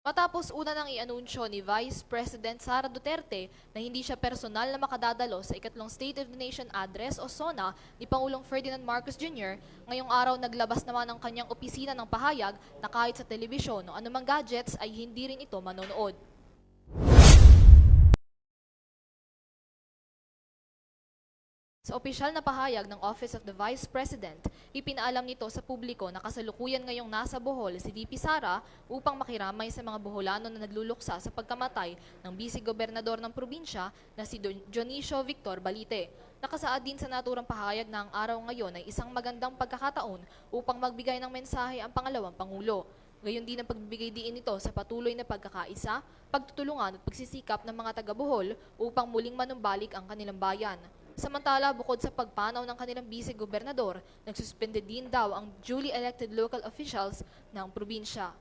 Matapos una nang i-anunsyo ni Vice President Sara Duterte na hindi siya personal na makadadalo sa ikatlong State of the Nation Address o SONA ni Pangulong Ferdinand Marcos Jr., ngayong araw naglabas naman ang kanyang opisina ng pahayag na kahit sa telebisyon o anumang gadgets ay hindi rin ito manonood. Sa opisyal na pahayag ng Office of the Vice President, ipinaalam nito sa publiko na kasalukuyan ngayong nasa Bohol si VP Sara upang makiramay sa mga Boholano na nagluluksa sa pagkamatay ng Vice-Gobernador ng probinsya na si Dionisio Victor Balite. Nakasaad din sa naturang pahayag na ang araw ngayon ay isang magandang pagkakataon upang magbigay ng mensahe ang pangalawang Pangulo. Gayon din ang pagbibigay diin nito sa patuloy na pagkakaisa, pagtutulungan at pagsisikap ng mga taga-Bohol upang muling manumbalik ang kanilang bayan. Samantala, bukod sa pagpanaw ng kanilang vice-gobernador, nagsuspende din daw ang duly elected local officials ng probinsya.